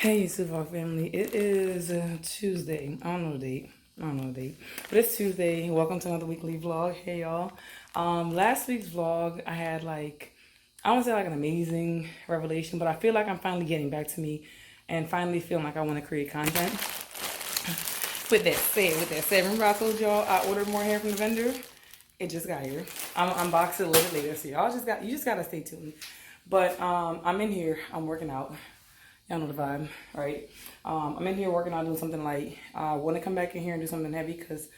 Hey, Suvok family. It is Tuesday. I don't know the date. But it's Tuesday. Welcome to another weekly vlog. Hey, y'all. Last week's vlog, I had I don't say like an amazing revelation, but I feel like I'm finally getting back to me and finally feeling like I want to create content. With that said, remember I told y'all I ordered more hair from the vendor? It just got here. I'm gonna unbox it a little later, so you just gotta stay tuned. But I'm in here. I'm working out. Y'all know the vibe, right? I'm in here working out, doing something light. I want to come back in here and do something heavy because,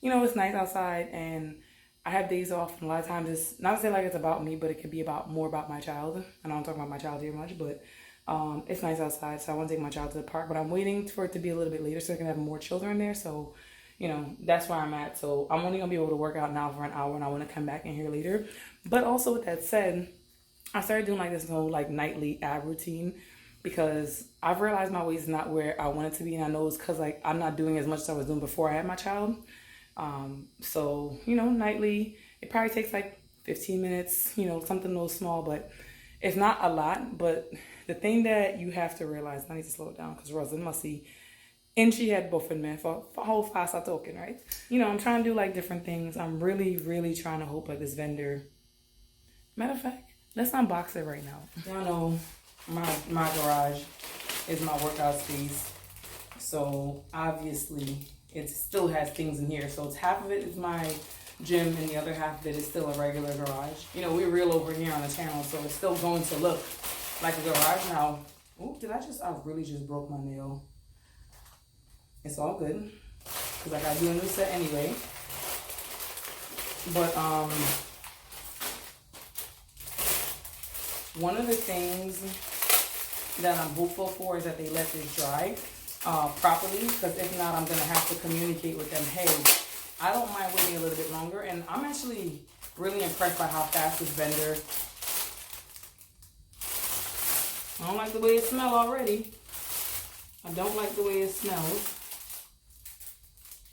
it's nice outside and I have days off. And a lot of times it's not to say like it's about me, but it could be more about my child. I don't talk about my child here much, but it's nice outside. So I want to take my child to the park, but I'm waiting for it to be a little bit later so I can have more children there. So, that's where I'm at. So I'm only going to be able to work out now for an hour and I want to come back in here later. But also with that said, I started doing like this whole like nightly ab routine because I've realized my weight is not where I want it to be, and I know it's because like I'm not doing as much as I was doing before I had my child. So nightly it probably takes like 15 minutes, something a little small, but it's not a lot. But the thing that you have to realize, I need to slow it down because Rosa must see, and she had both in me for whole fast talking, right? I'm trying to do like different things. I'm really, really trying to hope like this vendor. Matter of fact, let's unbox it right now. Y'all know my garage is my workout space, so obviously it still has things in here. So it's half of it is my gym and the other half of it is still a regular garage. We're real over here on the channel, so it's still going to look like a garage. Now, I really just broke my nail. It's all good because I gotta do a new set anyway. But one of the things that I'm hopeful for is that they let this dry properly, because if not, I'm going to have to communicate with them, hey, I don't mind waiting a little bit longer. And I'm actually really impressed by how fast this vendor. I don't like the way it smells already. I don't like the way it smells.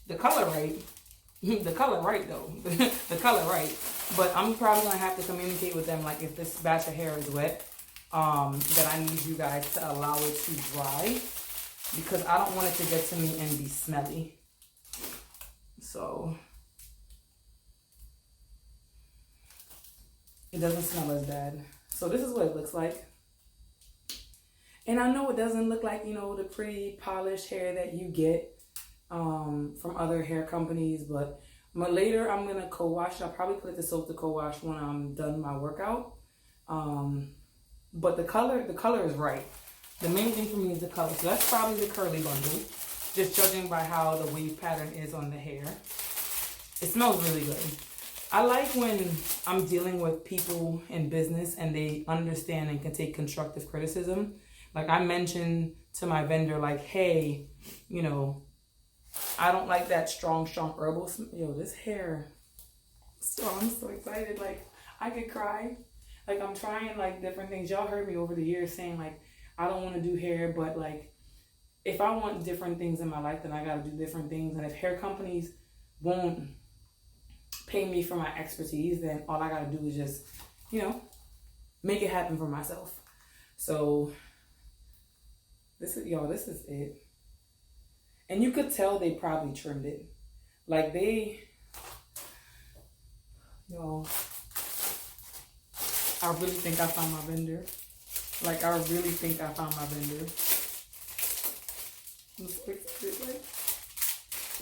The color right. The color right though. The color right. But I'm probably going to have to communicate with them, like if this batch of hair is wet, that I need you guys to allow it to dry, because I don't want it to get to me and be smelly. So it doesn't smell as bad. So this is what it looks like. And I know it doesn't look like, the pretty polished hair that you get from other hair companies, but later I'm going to co-wash. I'll probably put it to soak to co-wash when I'm done my workout. But the color is right. The main thing for me is the color. So that's probably the curly bundle, just judging by how the wave pattern is on the hair. It smells really good. I like when I'm dealing with people in business and they understand and can take constructive criticism. Like I mentioned to my vendor, like, hey, I don't like that strong herbal smell. Yo, this hair. So I'm so excited. Like I could cry. Like I'm trying like different things. Y'all heard me over the years saying like I don't want to do hair, but like if I want different things in my life, then I gotta do different things. And if hair companies won't pay me for my expertise, then all I gotta do is just, make it happen for myself. So this is it. And you could tell they probably trimmed it. Like I really think I found my vendor. Like, I really think I found my vendor. I'm so excited. Like,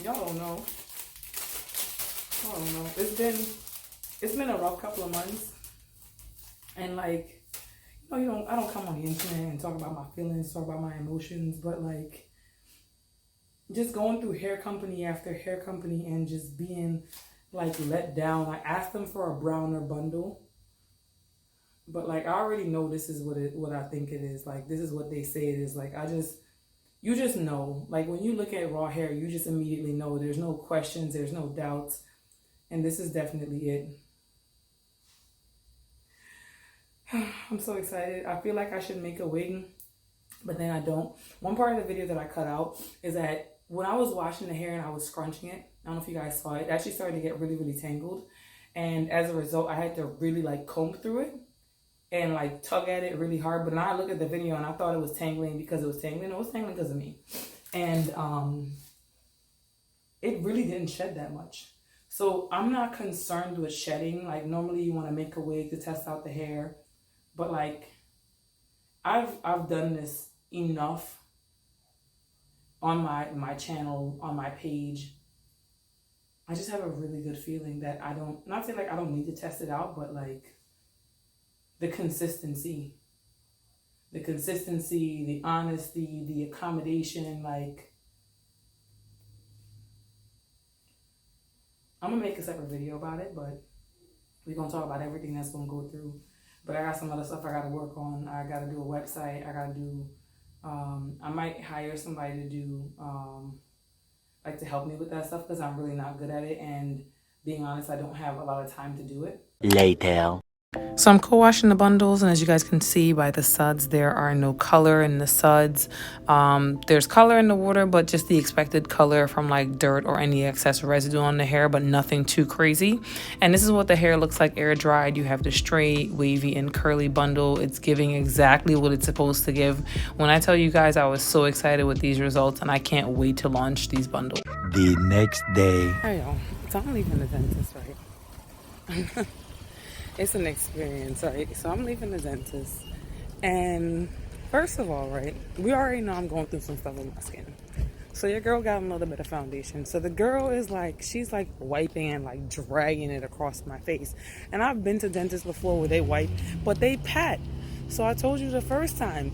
y'all don't know. It's been a rough couple of months. And like, I don't come on the internet and talk about my feelings, talk about my emotions, but like, just going through hair company after hair company and just being like let down. I asked them for a browner bundle. But like I already know this is what I think it is. Like this is what they say it is. Like you just know. Like when you look at raw hair, you just immediately know. There's no questions, there's no doubts. And this is definitely it. I'm so excited. I feel like I should make a wig, but then I don't. One part of the video that I cut out is that when I was washing the hair and I was scrunching it, I don't know if you guys saw it, it actually started to get really, really tangled. And as a result, I had to really like comb through it. and like tug at it really hard. But now I look at the video and I thought it was tangling because it was tangling. No, it was tangling because of me. And it really didn't shed that much. So I'm not concerned with shedding. Like normally you want to make a wig to test out the hair. But like I've done this enough on my channel, on my page. I just have a really good feeling that I don't, not say like I don't need to test it out, but like the consistency, the honesty, the accommodation, like I'm gonna make a separate video about it, but we're gonna talk about everything that's gonna go through. But I got some other stuff I gotta work on. I gotta do a website. I gotta do, I might hire somebody to do, like to help me with that stuff because I'm really not good at it. And being honest, I don't have a lot of time to do it. Later. So I'm co-washing the bundles, and as you guys can see by the suds, there are no color in the suds. There's color in the water, but just the expected color from like dirt or any excess residue on the hair, but nothing too crazy. And this is what the hair looks like air dried. You have the straight, wavy, and curly bundle. It's giving exactly what it's supposed to give. When I tell you guys, I was so excited with these results, and I can't wait to launch these bundles. The next day. Hey y'all, so I'm leaving the dentist, right? It's an experience, right? So I'm leaving the dentist. And first of all, right, we already know I'm going through some stuff with my skin. So your girl got a little bit of foundation. So the girl is like, she's like wiping and like dragging it across my face. And I've been to dentists before where they wipe, but they pat. So I told you the first time,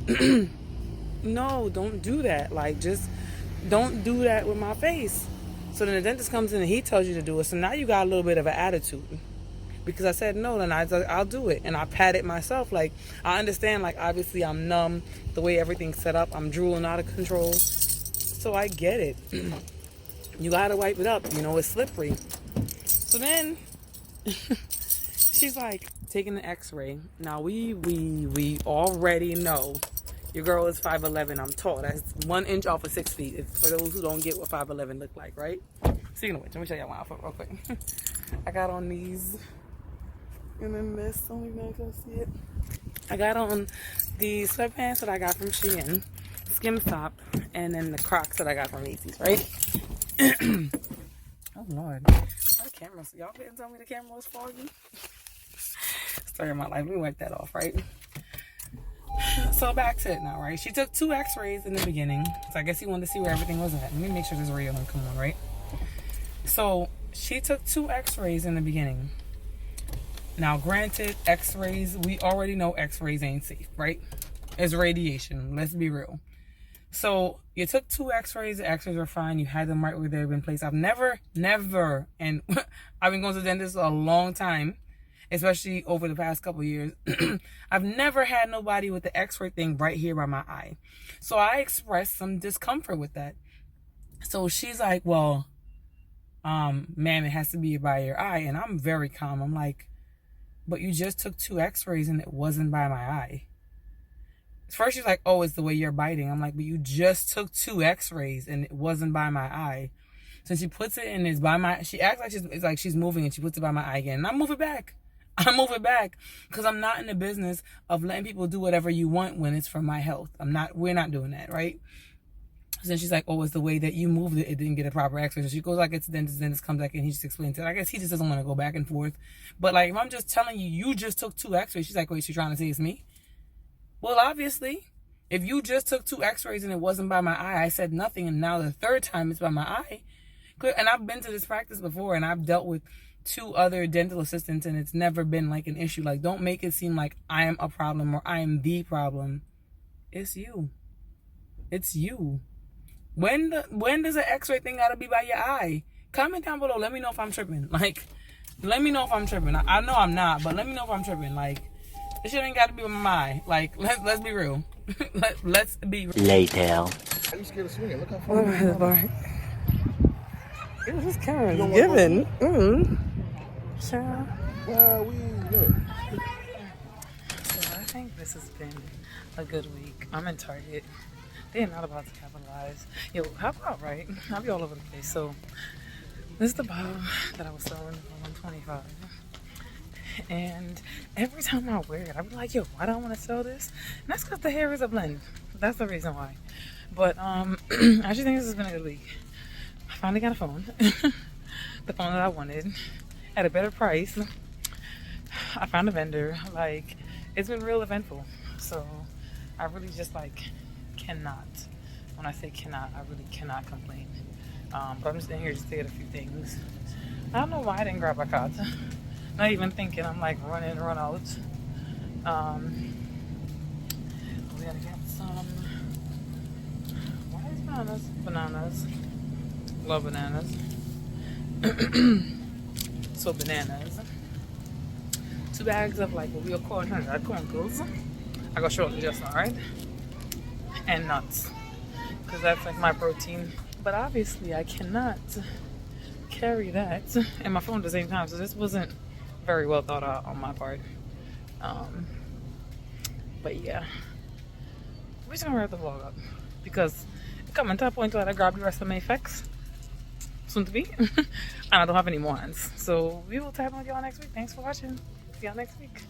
no, don't do that. Like, just don't do that with my face. So then the dentist comes in and he tells you to do it. So now you got a little bit of an attitude. Because I said no, then I'll do it. And I pat it myself. Like, I understand, like, obviously I'm numb. The way everything's set up, I'm drooling out of control. So I get it. You gotta wipe it up. You know, it's slippery. So then, she's like, taking the x-ray. Now, we already know your girl is 5'11". I'm tall. That's 1 inch off of 6 feet. It's for those who don't get what 5'11" look like, right? Speaking of which, let me show y'all my outfit real quick. I got on these. And then this, don't even know if you'll see it. I got on the sweatpants that I got from Shein, skim top, and then the Crocs that I got from Macy's, right? Oh Lord, my camera. Y'all couldn't tell me the camera was foggy. Story of my life. Let me wipe that off, right? So back to it now, right? She took 2 X-rays in the beginning, so I guess he wanted to see where everything was at. Let me make sure this radio don't come on, right? So she took 2 X-rays in the beginning. Now, granted, X-rays, we already know X-rays ain't safe, right? It's radiation. Let's be real. So you took 2 X-rays. The X-rays were fine. You had them right where they've been placed. I've never, and I've been going to the dentist a long time, especially over the past couple of years. I've never had nobody with the X-ray thing right here by my eye. So I expressed some discomfort with that. So she's like, well, ma'am, it has to be by your eye. And I'm very calm. I'm like, but you just took 2 X-rays and it wasn't by my eye. First she's like, oh, it's the way you're biting. I'm like, but you just took 2 X-rays and it wasn't by my eye. So she puts it in, it's by my, she acts like she's moving and she puts it by my eye again. And I move it back. Because I'm not in the business of letting people do whatever you want when it's for my health. We're not doing that, right? So then she's like, oh, it's the way that you moved it. It didn't get a proper X-ray. So she goes like, it's the dentist comes back and he just explains it. I guess he just doesn't want to go back and forth. But like, if I'm just telling you, you just took 2 X-rays. She's like, wait, she's trying to say it's me? Well, obviously, if you just took 2 X-rays and it wasn't by my eye, I said nothing. And now the 3rd time it's by my eye. And I've been to this practice before and I've dealt with 2 other dental assistants and it's never been like an issue. Like, don't make it seem like I am a problem or I am the problem. It's you. It's you. When does an X-ray thing gotta be by your eye? Comment down below. Let me know if I'm tripping. Like, let me know if I'm tripping. I know I'm not, but let me know if I'm tripping. Like, this shit ain't gotta be by my eye. Like, let's be real. let's be real. Later. Are you scared of swinging? Look how far. This camera's giving. Well, So I think this has been a good week. I'm in Target. They're not about to capitalize. Yo, how about, right? I'll be all over the place. So, this is the bottle that I was selling for $125. And every time I wear it, I'm like, yo, why do I want to sell this? And that's because the hair is a blend. That's the reason why. But I actually think this has been a good week. I finally got a phone. The phone that I wanted at a better price. I found a vendor. Like, it's been real eventful. So I really just like cannot. When I say cannot, I really cannot complain. But I'm just in here just to get a few things. I don't know why I didn't grab a cot. Not even thinking. I'm like run in, run out. We gotta get some. Why is bananas? Bananas. Love bananas. So bananas. 2 bags of like what we'll call in Trinidad cornflakes. I got short just now, right? And nuts. Because that's like my protein. But obviously I cannot carry that and my phone at the same time. So this wasn't very well thought out on my part. But yeah. We're just gonna wrap the vlog up. Because coming to a point where I grab the rest of my effects. Soon to be. And I don't have any more ones. So we will tap on with y'all next week. Thanks for watching. See y'all next week.